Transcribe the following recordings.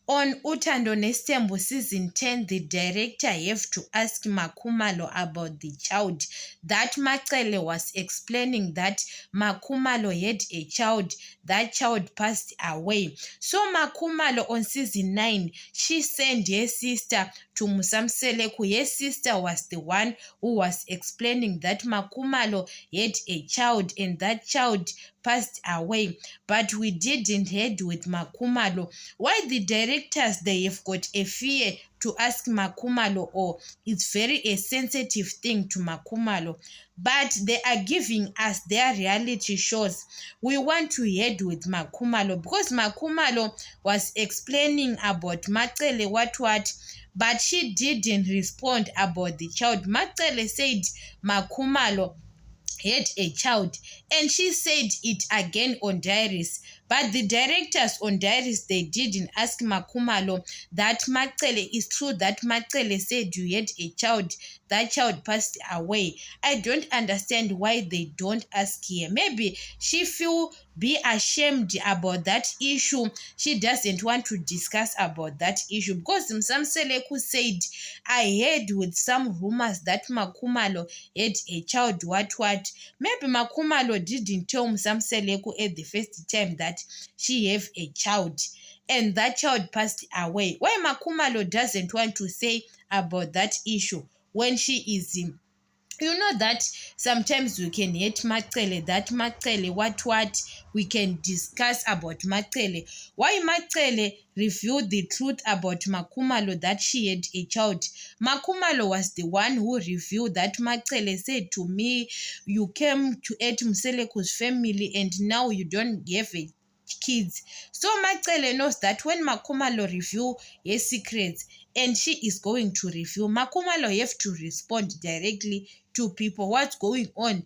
On Uthando Nestembu season 10, the director have to ask Makhumalo about the child. That Macele was explaining that Makhumalo had a child. That child passed away. So Makhumalo on season 9, she sent her sister to Musamseleku. Her sister was the one who was explaining that Makhumalo had a child and that child passed away. But we didn't head with Makhumalo. Why the directors, they have got a fear to ask Makhumalo, or it's very a sensitive thing to Makhumalo, but they are giving us their reality shows. We want to head with Makhumalo because Makhumalo was explaining about Macele what, but she didn't respond about the child. Macele said Makhumalo had a child, and she said it again on diaries, but the directors on diaries, they didn't ask Makhumalo that Macele is true that Macele said you had a child, that child passed away. I don't understand why they don't ask here. Maybe she feel be ashamed about that issue. She doesn't want to discuss about that issue because Msamseleku said I heard with some rumors that Makhumalo had a child what. Maybe Makhumalo didn't tell Msamseleku at the first time that she have a child and that child passed away. Why Makhumalo doesn't want to say about that issue when she is in? You know that sometimes we can hate Macele, that Macele, what we can discuss about Macele. Why Macele revealed the truth about Makhumalo that she had a child. Makhumalo was the one who revealed that Macele said to me, you came to Ed Mseleku's family and now you don't have a kids. So Macele knows that when Makhumalo reveal her secrets and she is going to reveal, Makhumalo have to respond directly to people what's going on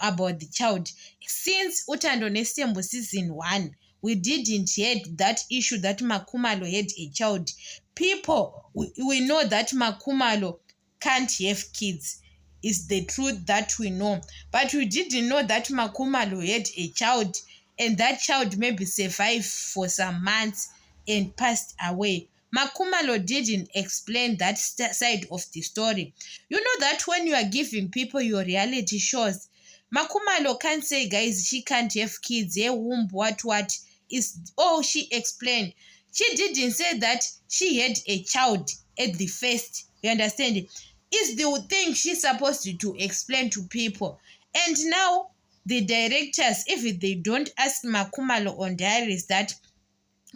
about the child. Since Uthando Nestembu season 1, we didn't hear that issue that Makhumalo had a child. People, we know that Makhumalo can't have kids. Is the truth that we know. But we didn't know that Makhumalo had a child, and that child maybe survived for some months and passed away. Makhumalo didn't explain that side of the story. You know that when you are giving people your reality shows, Makhumalo can't say, guys, she can't have kids, her womb, what is all she explained. She didn't say that she had a child at the first. You understand? It's the thing she's supposed to explain to people. And now the directors, if they don't ask Makhumalo on diaries that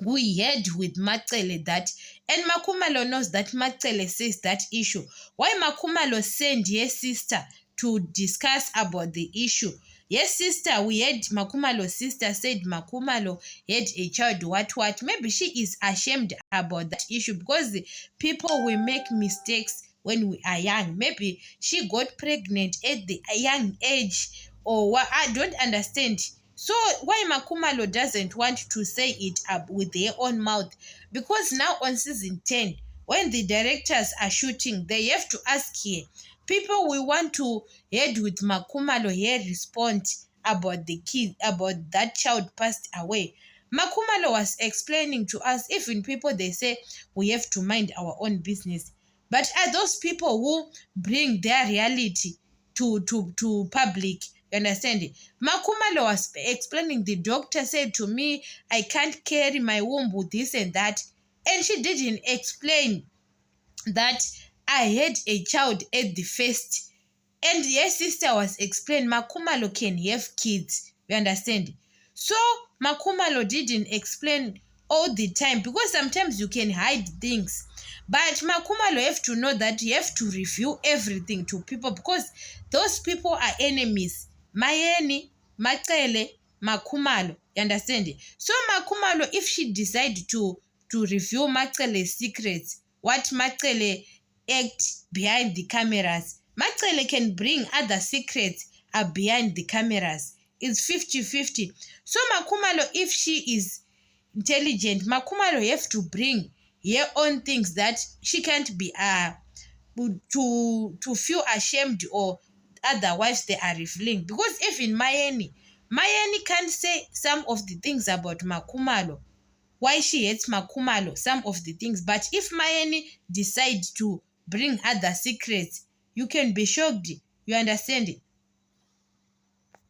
we heard with Macele that, and Makhumalo knows that Macele says that issue. Why Makhumalo send her sister to discuss about the issue? Yes, sister, we heard Makhumalo's sister said Makhumalo had a child, what. Maybe she is ashamed about that issue because people will make mistakes when we are young. Maybe she got pregnant at the young age, or what? I don't understand. So why Makhumalo doesn't want to say it up with their own mouth? Because now on season 10, when the directors are shooting, they have to ask here. People we want to head with Makhumalo here respond about the kid, about that child passed away. Makhumalo was explaining to us, even people they say we have to mind our own business. But are those people who bring their reality to public? You understand? Makhumalo was explaining, the doctor said to me, I can't carry my womb with this and that. And she didn't explain that I had a child at the first. And her sister was explaining Makhumalo can have kids. You understand? So Makhumalo didn't explain all the time because sometimes you can hide things. But Makhumalo have to know that you have to reveal everything to people because those people are enemies. Mayeni, Macele, Makhumalo. You understand? So Makhumalo, if she decide to reveal Macele's secrets, what Macele act behind the cameras, Macele can bring other secrets behind the cameras. It's 50-50. So Makhumalo, if she is intelligent, Makhumalo have to bring her own things that she can't be to feel ashamed or otherwise they are revealing. Because even Mayeni can't say some of the things about Makhumalo why she hates Makhumalo, some of the things. But if Mayeni decide to bring other secrets, you can be shocked. You understand?